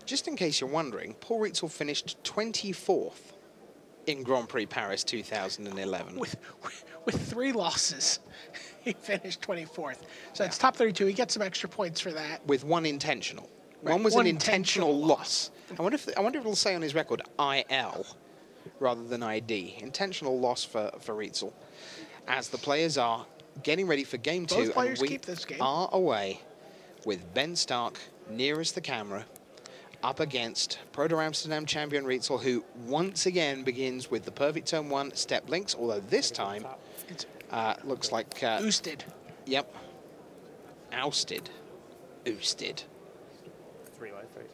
just in case you're wondering, Paul Rietzl finished 24th in Grand Prix Paris 2011. With 3 losses, he finished 24th. So it's top 32. He gets some extra points for that. With 1 intentional. Right, One was one an intentional loss. I wonder if it'll say on his record IL rather than ID. Intentional loss for Rietzl. As the players are getting ready for game 2, Both players and we keep this game. are away with Ben Stark nearest the camera, up against Proto Amsterdam champion Rietzl, who once again begins with the perfect turn 1 step links, although this time looks like... Oosted. Yep. Ousted. Oosted. 3 life, right?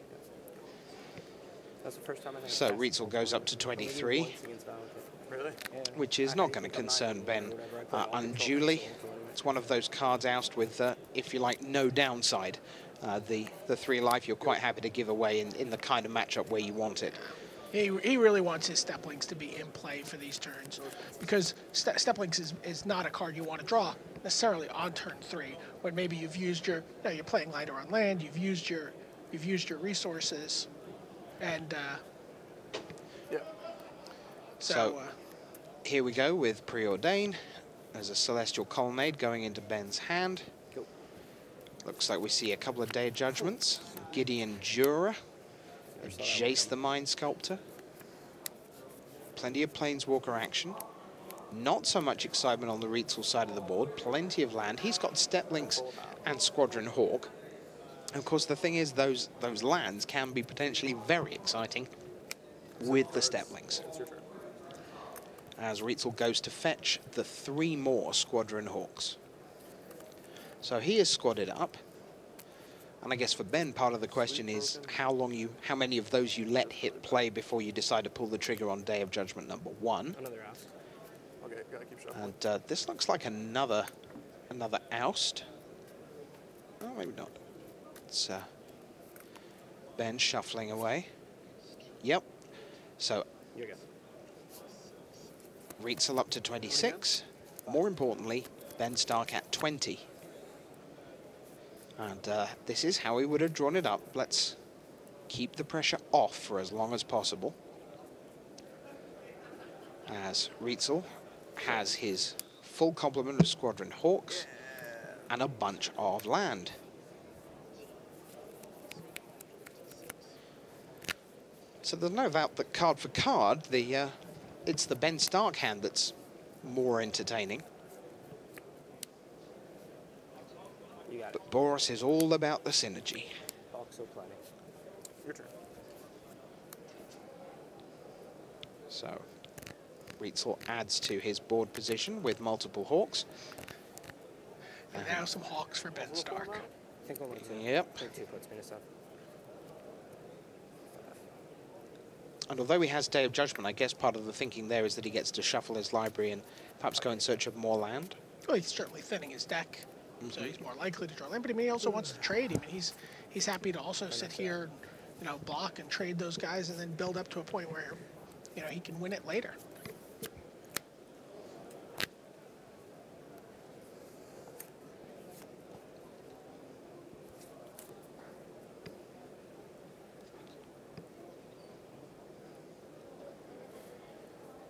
That's the first time I think. So Rietzl goes up to 23, which is not going to concern Ben unduly. It's one of those cards oust with, if you like, no downside. The 3 life you're quite happy to give away in the kind of matchup where you want it. He really wants his step links to be in play for these turns, because step links is not a card you want to draw necessarily on turn 3, when maybe you've used your, you're playing lighter on land, you've used your resources, and so here we go with Preordain. There's a Celestial Colonnade going into Ben's hand. Looks like we see a couple of Day of Judgments. Gideon Jura, Jace the Mind Sculptor. Plenty of Planeswalker action. Not so much excitement on the Rietzl side of the board. Plenty of land. He's got Step Links and Squadron Hawk. And of course, the thing is, those lands can be potentially very exciting with the Step Links. As Rietzl goes to fetch the 3 more Squadron Hawks. So he is squadded up. And I guess for Ben, part of the question is how many of those you let hit play before you decide to pull the trigger on Day of Judgment number 1. Another oust. Okay, gotta keep shuffling. And this looks like another oust. Oh, maybe not. It's Ben shuffling away. Yep. So Rietzl up to 26. More importantly, Ben Stark at 20. And this is how he would have drawn it up. Let's keep the pressure off for as long as possible. As Rietzl has his full complement of Squadron Hawks and a bunch of land. So there's no doubt that card for card, it's the Ben Stark hand that's more entertaining. But Boros is all about the synergy. Your turn. So Rietzl adds to his board position with multiple Hawks. And now some Hawks for Ben Stark. I think only 2. Yep. 2 puts me to And although he has Day of Judgment, I guess part of the thinking there is that he gets to shuffle his library and perhaps go in search of more land. Well, he's certainly thinning his deck, so he's more likely to draw land. But I mean, he also wants to trade. I mean, he's happy to also sit here, block and trade those guys, and then build up to a point where, he can win it later.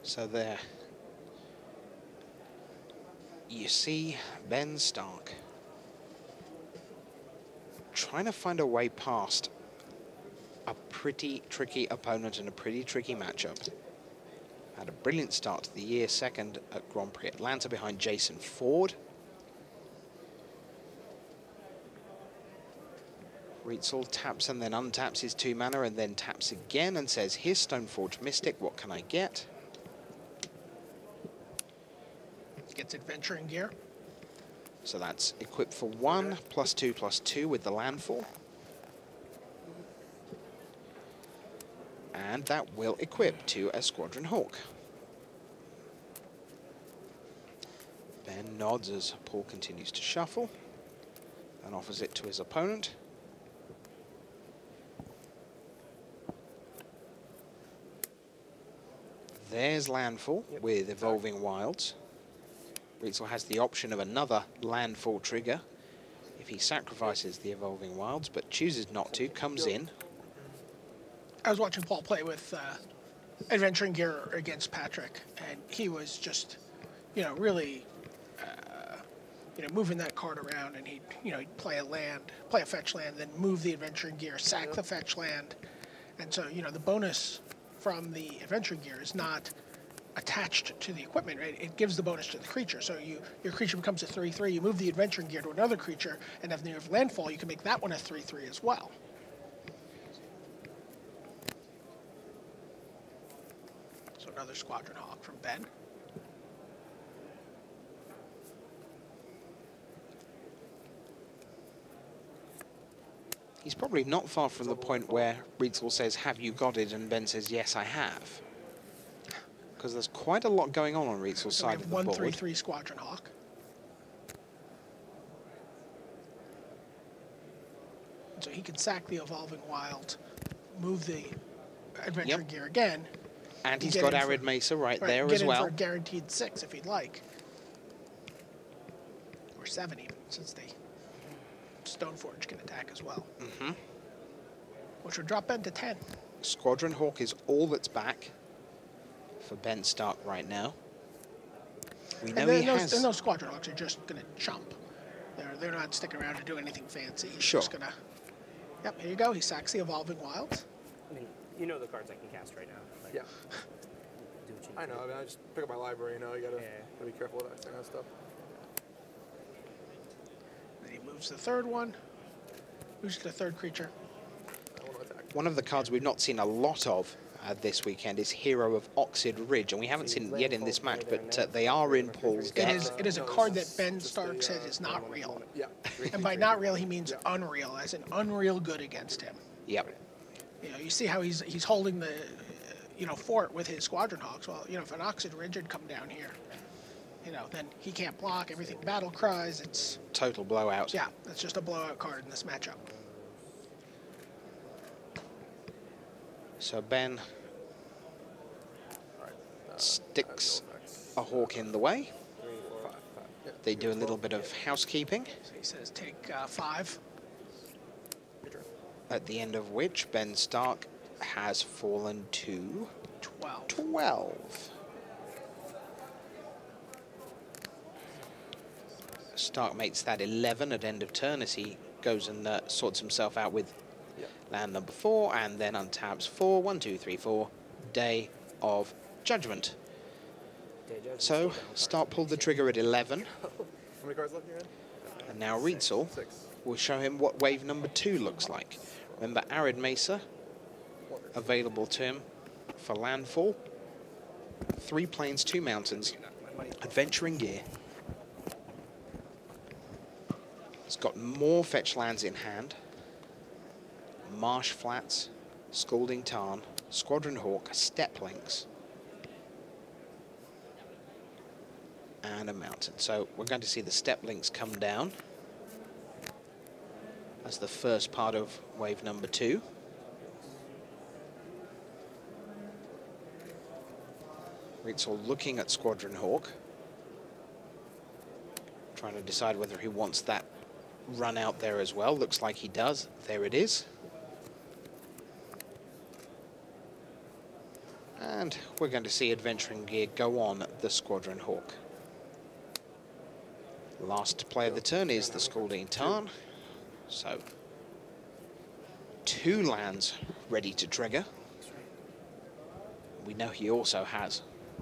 So there you see Ben Stark trying to find a way past a pretty tricky opponent and a pretty tricky matchup. Had a brilliant start to the year, second at Grand Prix Atlanta behind Jason Ford. Rietzl taps and then untaps his 2 mana and then taps again and says, here's Stoneforge Mystic, what can I get? Gets Adventuring Gear. So that's equipped for 1, +2/+2 with the landfall. And that will equip to a Squadron Hawk. Ben nods as Paul continues to shuffle and offers it to his opponent. There's landfall with Evolving Wilds. Rietzl has the option of another landfall trigger if he sacrifices the Evolving Wilds, but chooses not to, comes in. I was watching Paul play with Adventuring Gear against Patrick, and he was just, really, moving that card around, and he'd play a fetch land, then move the Adventuring Gear, sack the fetch land, and so, the bonus from the Adventuring Gear is not attached to the equipment, right? It gives the bonus to the creature. So your creature becomes a 3/3, you move the Adventuring Gear to another creature, and if you have landfall, you can make that one a 3/3 as well. So another Squadron Hawk from Ben. He's probably not far from the point where Rietzl says, "Have you got it?" and Ben says, "Yes, I have." Because there's quite a lot going on Rietzl's side of the board. 1/3/3 Squadron Hawk. So he can sack the Evolving Wild, move the Adventuring Gear again. And he's got Arid Mesa right there as well. Get in for a guaranteed 6 if he'd like. Or 7 even, since the Stoneforge can attack as well. Which would drop Ben to 10. Squadron Hawk is all that's back for Ben Stark right now. We know he has... And those Squadron Hawks are just going to chump. They're not sticking around to do anything fancy. He's Sure. just going to... Yep, here you go. He sacks the Evolving Wilds. I mean, you know the cards I can cast right now. Like, Yeah. do what you I know. I mean, I just pick up my library. You gotta be careful with that kind of stuff. Then he moves the third one. Moves to the third creature. I want to attack. One of the cards we've not seen a lot of this weekend is Hero of Oxid Ridge, and we haven't seen it yet in this match, but they are in Paul's deck. It is a card that Ben Stark says is not real. Yeah. And by not real, he means unreal, as in unreal good against him. Yep. You see how he's holding the, fort with his Squadron Hawks. Well, if an Oxid Ridge had come down here, then he can't block, everything battle cries, it's... Total blowout. Yeah, that's just a blowout card in this matchup. So Ben sticks a Hawk in the way. They do a little bit of housekeeping. So he says take 5. At the end of which Ben Stark has fallen to 12. Stark makes that 11 at end of turn as he goes and sorts himself out with land number 4 and then untaps 4. 1, 2, 3, 4. Day of Judgment. So Stark pulled the trigger at 11. How many cards left in your hand? And now Rietzl 6. will show him what wave number 2 looks like. Remember, Arid Mesa available to him for landfall. 3 plains, 2 mountains. Adventuring Gear. He's got more fetch lands in hand. Marsh Flats, Scalding Tarn, Squadron Hawk, Step Links, and a mountain. So we're going to see the Step Links come down as the first part of wave number 2. Rietzl looking at Squadron Hawk, trying to decide whether he wants that run out there as well. Looks like he does. There it is. And we're going to see Adventuring Gear go on the Squadron Hawk. Last play of the turn is the Scalding Tarn. So 2 lands ready to trigger. We know he also has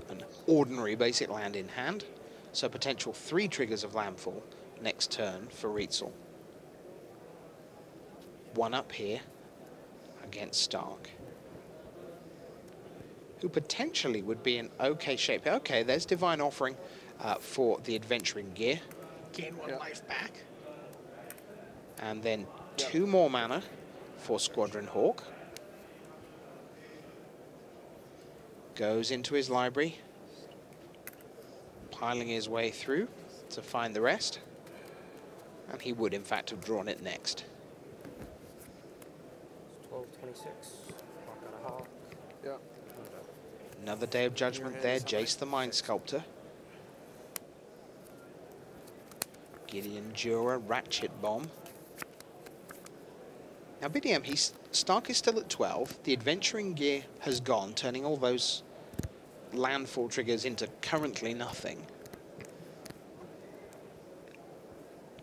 an ordinary basic land in hand, so potential 3 triggers of landfall next turn for Rietzl. 1 up here against Stark, who potentially would be in okay shape. Okay, there's Divine Offering for the Adventuring Gear. Gain 1 life back. And then 2 more mana for Squadron Hawk. Goes into his library, piling his way through to find the rest. And he would, in fact, have drawn it next. 12:26. Hawk got a hawk. Yeah. Another Day of Judgment there, Jace the Mind Sculptor. Gideon Jura, Ratchet Bomb. Now, BDM, Stark is still at 12. The adventuring gear has gone, turning all those landfall triggers into currently nothing.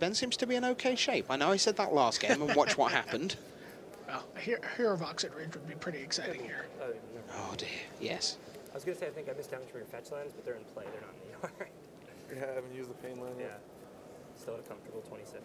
Ben seems to be in okay shape. I know I said that last game, and watch what happened. Well, a Hero Vox at Ridge would be pretty exciting here. Oh, dear. Yes. I was going to say, I think I missed damage from your fetch lands, but they're in play. They're not in the yard. Yeah, I haven't used the pain land yet. Yeah. Still at a comfortable 26.